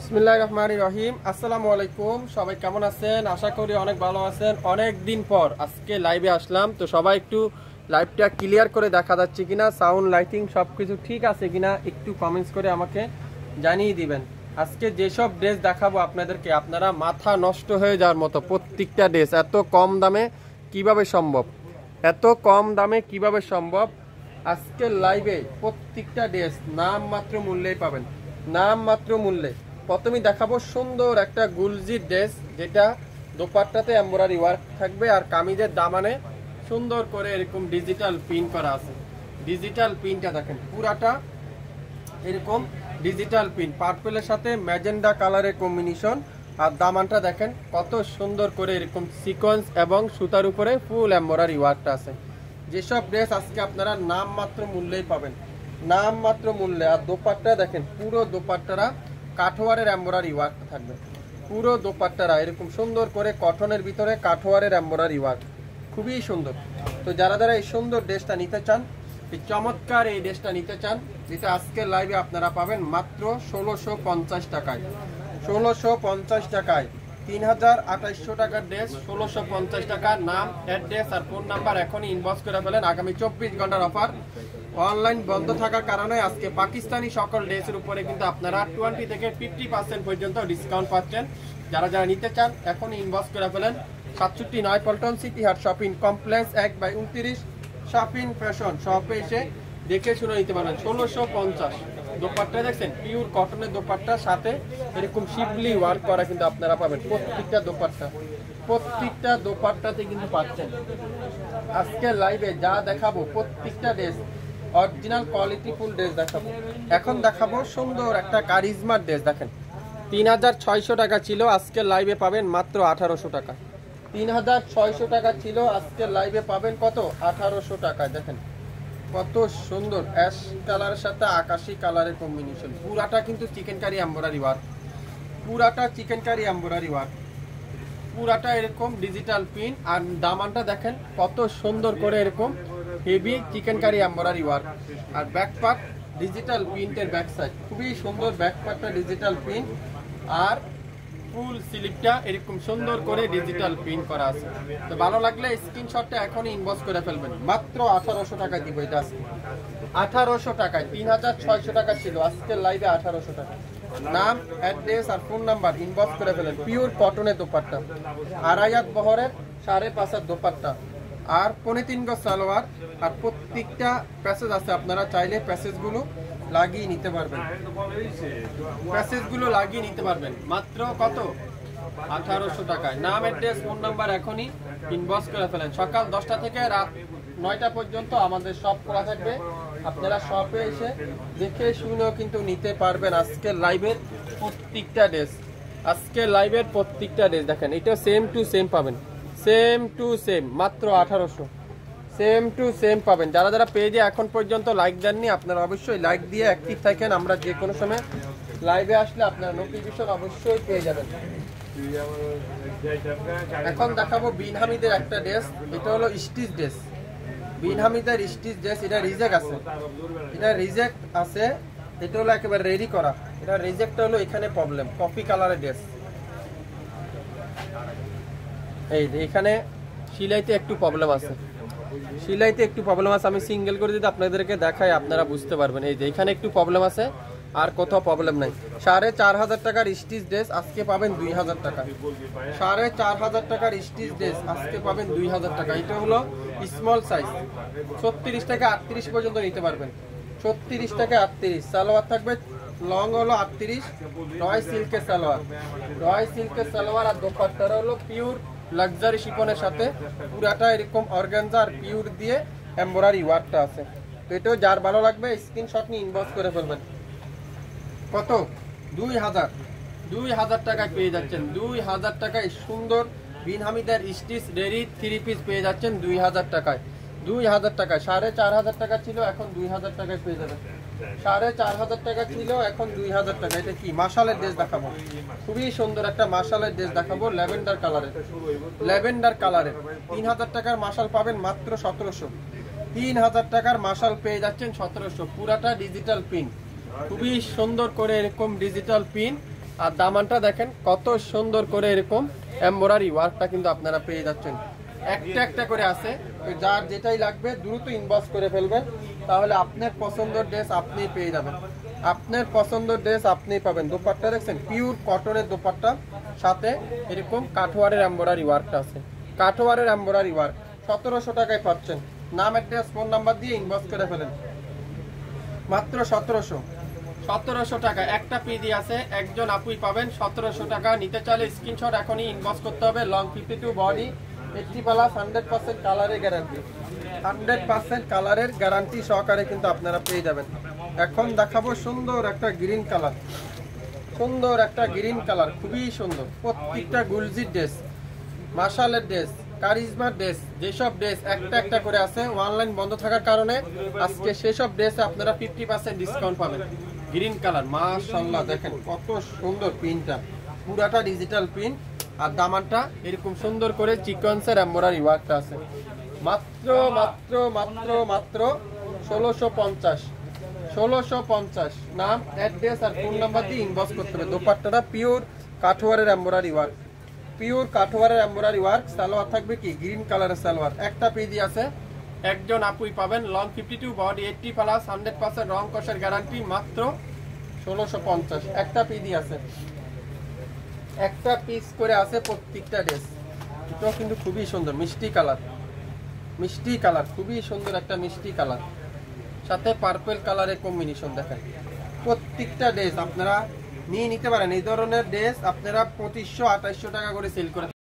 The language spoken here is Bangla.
বিসমিল্লাহির রহমানির রহিম। আসসালামু আলাইকুম, সবাই কেমন আছেন? আশা করি অনেক ভালো আছেন। অনেক দিন পর আজকে লাইভে আসলাম, তো সবাই একটু লাইভটা ক্লিয়ার করে দেখা যাচ্ছে কিনা, সাউন্ড লাইটিং সব কিছু ঠিক আছে কিনা একটু কমেন্টস করে আমাকে জানিয়ে দিবেন। আজকে যেসব ড্রেস দেখাবো আপনাদেরকে, আপনারা মাথা নষ্ট হয়ে যাওয়ার মতো প্রত্যেকটা ড্রেস এত কম দামে কিভাবে সম্ভব, এত কম দামে কিভাবে সম্ভব। আজকের লাইভে প্রত্যেকটা ড্রেস নাম মাত্র মূল্যেই পাবেন, নাম মাত্র মূল্যে। প্রথমেই দেখাবো সুন্দর একটা গুলজির ড্রেস, যেটা দোপাট্টাতে এমব্রয়ডারি ওয়ার্ক থাকবে আর কামিজের দামানে সুন্দর করে এরকম ডিজিটাল প্রিন্ট করা আছে। ডিজিটাল প্রিন্টটা দেখেন, পুরাটা এরকম ডিজিটাল প্রিন্ট, পার্পলের সাথে ম্যাজেন্ডা কালারের কম্বিনেশন। আর দামানটা দেখেন কত সুন্দর করে এরকম সিকোয়েন্স এবং সুতার উপরে ফুল এমব্রয়ডারি ওয়ার্কটা আছে। যেসব ড্রেস আজকে আপনারা নাম মাত্র মূল্যেই পাবেন, নাম মাত্র মূল্যে। আর দোপাট্টা দেখেন, পুরো দোপাট্টারা কাঠোয়ারের এমব্রয়ডারি ওয়ার্ক থাকবে, পুরো দোপাট্টারা এরকম সুন্দর করে কটনের ভিতরে কাঠোয়ারের এমব্রয়ডারি ওয়ার্ক, খুবই সুন্দর। তো যারা যারা এই সুন্দর ড্রেসটা নিতে চান, এই চমৎকার এই ড্রেসটা নিতে চান, যেটা আজকের লাইভে আপনারা পাবেন মাত্র 1650 টাকায়। 1650 টাকায় 3200 টাকার ড্রেস, 1650 টাকা। নাম, অ্যাড্রেস আর ফোন নাম্বার এখনই ইনবক্স করে ফেলেন। আগামী 24 ঘন্টার অফার। অনলাইন বন্ধ থাকার কারণে আজকে পাকিস্তানি সকল ড্রেসের উপরে কিন্তু আপনারা 20 থেকে 50% পর্যন্ত ডিসকাউন্ট পাচ্ছেন। যারা যারা নিতে চান এখনই ইনবক্স করে ফেলেন। 67 পল্টন সিটি হাট শপিং কমপ্লেক্স 1/29 শপিং ফ্যাশন শপে এসে দেখে শুনে নিতে পারেন। 1650 দোপাট্টা দেখছেন, পিওর কটনের দোপাট্টার সাথে এরকম শিবলি ওয়ার্ক করা কিন্তু আপনারা পাবেন। প্রত্যেকটা দোপাট্টাতে কিন্তু পাচ্ছেন। আজকে লাইভে যা দেখাবো প্রত্যেকটা dress original quality full dress দেখাবো। এখন দেখাবো সুন্দর একটা কারিজমার ড্রেস। দেখেন 3600 টাকা ছিল, আজকে লাইভে পাবেন মাত্র 1800 টাকা। 3600 টাকা ছিল, আজকে লাইভে পাবেন কত? 1800 টাকায়। দেখেন কত সুন্দর অ্যাশ কালারের সাথে আকাশি কালারের কম্বিনেশন। পুরাটা কিন্তু চিকেন কারি এমব্রয়ডারি ওয়ার্ক, পুরাটা চিকেন কারি এমব্রয়ডারি ওয়ার্ক, পুরাটা এরকম ডিজিটাল প্রিন্ট। আর দামানটা দেখেন কত সুন্দর করে এরকম heavy chikankari embroidery work. আর ব্যাক পার্ট ডিজিটাল প্রিন্টের ব্যাক সাইড, খুবই সুন্দর ব্যাক পার্টটা ডিজিটাল প্রিন্ট। আর ফুল স্লিপটা এরকম সুন্দর করে ডিজিটাল প্রিন্ট করা আছে। তো ভালো লাগলে স্ক্রিনশটটা এখনই ইনবক্স করে ফেলবেন। মাত্র 1800 টাকা দিব এটা আজকে, 1800 টাকায়। 3600 টাকা ছিল, আজকে লাইভে 1800 টাকা। নাম, অ্যাড্রেস আর ফোন নাম্বার ইনবক্স করে ফেলেন। পিওর কটনের দোপাট্টা, 2.5 হাত বহরের 5.5 হাত দোপাট্টা আর 3.5 গজ সালোয়ার। আর প্রত্যেকটা প্যাসেজ আছে, আপনারা চাইলে প্যাসেজগুলো লাগিয়ে নিতে পারবেন, প্যাসেজগুলো লাগিয়ে নিতে পারবেন। মাত্র কত? 1800 টাকায়। নাম, অ্যাড্রেস, ফোন নাম্বার এখনই ইনবক্স করে ফেলেন। সকাল 10টা থেকে রাত 9টা পর্যন্ত আমাদের শপ খোলা থাকবে। আপনারা শপে এসে দেখে শুনেও কিন্তু নিতে পারবেন আজকের লাইভের প্রত্যেকটা ড্রেস। আজকে লাইভের প্রত্যেকটা ড্রেস দেখেন, এটা সেম টু সেম পাবেন, সেম টু সেম, মাত্র 1800, সেম টু সেম পাবেন। যারা যারা পেজে এখন পর্যন্ত লাইক দেননি, আপনারা অবশ্যই লাইক দিয়ে অ্যাক্টিভ থাকেন। আমরা যে কোনো সময় লাইভে আসলে আপনারা নোটিফিকেশন অবশ্যই পেয়ে যাবেন। এখন দেখাবো বিন হামিদের একটা ড্রেস, এটা হলো স্টিচ ড্রেস। বিন হামিদের স্টিচ ড্রেস, এটা রিজেক্ট আছে, এটা রিজেক্ট আছে, এটা হলো একেবারে রেডি করা। এটা রিজেক্টটা হলো এখানে প্রবলেম, কফি কালারের ড্রেস। এই যে এখানে সিলাইতে একটু প্রবলেম আছে, সিলাইতে একটু প্রবলেম আছে। আমি সিঙ্গেল করে যদি আপনাদেরকে দেখাই আপনারা বুঝতে পারবেন। এই যে এখানে একটু প্রবলেম আছে, আর কোথাও প্রবলেম নাই। 4500 টাকার স্টিচ ড্রেস আজকে পাবেন 2000 টাকা। 4500 টাকার স্টিচ ড্রেস আজকে পাবেন 2000 টাকা। এটা হলো স্মল সাইজ, 36 থেকে 38 পর্যন্ত নিতে পারবেন। 36 থেকে 38 সালোয়ার থাকবে, লং হলো 38, রয় সিল্কের সালোয়ার, রয় সিল্কের সালোয়ার। আর দোপাট্টাটা হলো পিওর লাক্সারি শিফনের সাথে পুরাটা এরকম অর্গানজা আর পিওর দিয়ে এমব্রয়ডারি ওয়ার্কটা আছে। তো এটাও যার ভালো লাগবে স্ক্রিনশট নিয়ে ইনবক্স করে ফেলবেন। কত? 2000 টাকায় পেয়ে যাচ্ছেন। 2000 টাকায় সুন্দর বিন হামিদের স্টিচ রেডি 3 পিস পেয়ে যাচ্ছেন 2000 টাকায়। 2000 টাকায়। 4500 টাকা ছিল, এখন 2000 টাকায় পেয়ে যাবেন। 4500 টাকা ছিল, এখন 2000 টাকা। এটা কি মাশালের ড্রেস দেখাবো, খুবই সুন্দর একটা মাশালের ড্রেস দেখাবো, ল্যাভেন্ডার কালারের, ল্যাভেন্ডার কালারের। 3000 টাকার মাশাল পাবেন মাত্র 1700। 3000 টাকার মাশাল পেয়ে যাচ্ছেন 1700। পুরাটা ডিজিটাল প্রিন্ট, খুবই সুন্দর করে এরকম ডিজিটাল প্রিন্ট আর দামানটা দেখেন কত সুন্দর করে এরকম এমব্রয়ডারি ওয়ার্কটা কিন্তু আপনারা পেয়ে যাচ্ছেন। একটা একটা করে আছে, যার যেটাই লাগবে দ্রুত ইনবক্স করে ফেলবেন, তাহলে আপনার পছন্দের ড্রেস আপনিই পেয়ে যাবেন। আপনার পছন্দের ড্রেস আপনিই পাবেন। দোপাট্টা দেখছেন পিওর কটনের দোপাট্টা, সাথে এরকম কাঠওয়ারের এমব্রয়ডারি ওয়ার্কটা আছে। কাঠওয়ারের এমব্রয়ডারি ওয়ার্ক 1700 টাকায় পাচ্ছেন। নাম, অ্যাড্রেস, ফোন নাম্বার দিয়ে ইনবক্স করে ফেলেন। মাত্র 1700 টাকা একটা পিডি আছে, একজন আপুই পাবেন 1700 টাকা। নিতে চাইলে স্ক্রিনশট এখনই ইনবক্স করতে হবে। লং 52 বডি 80 প্লাস 100% কালারের গ্যারান্টি, 100% কালারের গ্যারান্টি সহকারে কিন্তু আপনারা পেয়ে যাবেন। এখন দেখাবো সুন্দর একটা গ্রিন কালার, সুন্দর একটা গ্রিন কালার, খুবই সুন্দর। প্রত্যেকটা গুলজির ড্রেস, মাশালের ড্রেস, কারিজমার ড্রেস, যেসব ড্রেস একটা একটা করে আছে, অনলাইন বন্ধ থাকার কারণে আজকে সেসব ড্রেসে আপনারা 50% ডিসকাউন্ট পাবেন। গ্রিন কালার মাশাআল্লাহ, দেখেন কত সুন্দর প্রিন্টটা, পুরাটা ডিজিটাল প্রিন্ট। আর দামানটা এরকম সুন্দর করে সিকোয়েন্সের এমব্রয়ডারি ওয়ার্কটা আছে। মাত্র মাত্র মাত্র মাত্র 1650। নাম, অ্যাড্রেস আর ফোন নাম্বার দিয়ে ইনবক্স করতে হবে। দোপাট্টাটা পিওর কাঠওয়ারের এমব্রয়ডারি ওয়ার্ক, পিওর কাঠওয়ারের এমব্রয়ডারি ওয়ার্ক। সালোয়ার থাকবে কি গ্রিন কালারের সালোয়ার। একটা পিডি আছে, একজন আপুই পাবেন। লং 52 বডি 80 প্লাস 100% রং কষের গ্যারান্টি। মাত্র 1650 একটা পিডি আছে, একটা পিস করে আছে প্রত্যেকটা ড্রেস। এটাও কিন্তু খুবই সুন্দর, মিষ্টি কালার, মিষ্টি কালার, খুবই সুন্দর একটা মিষ্টি কালার, সাথে পার্পল কালারের কম্বিনেশন। দেখেন প্রত্যেকটা ড্রেস আপনারা নিয়ে নিতে পারেন। এই ধরনের ড্রেস আপনারা 2500-2800 টাকা করে সেল করে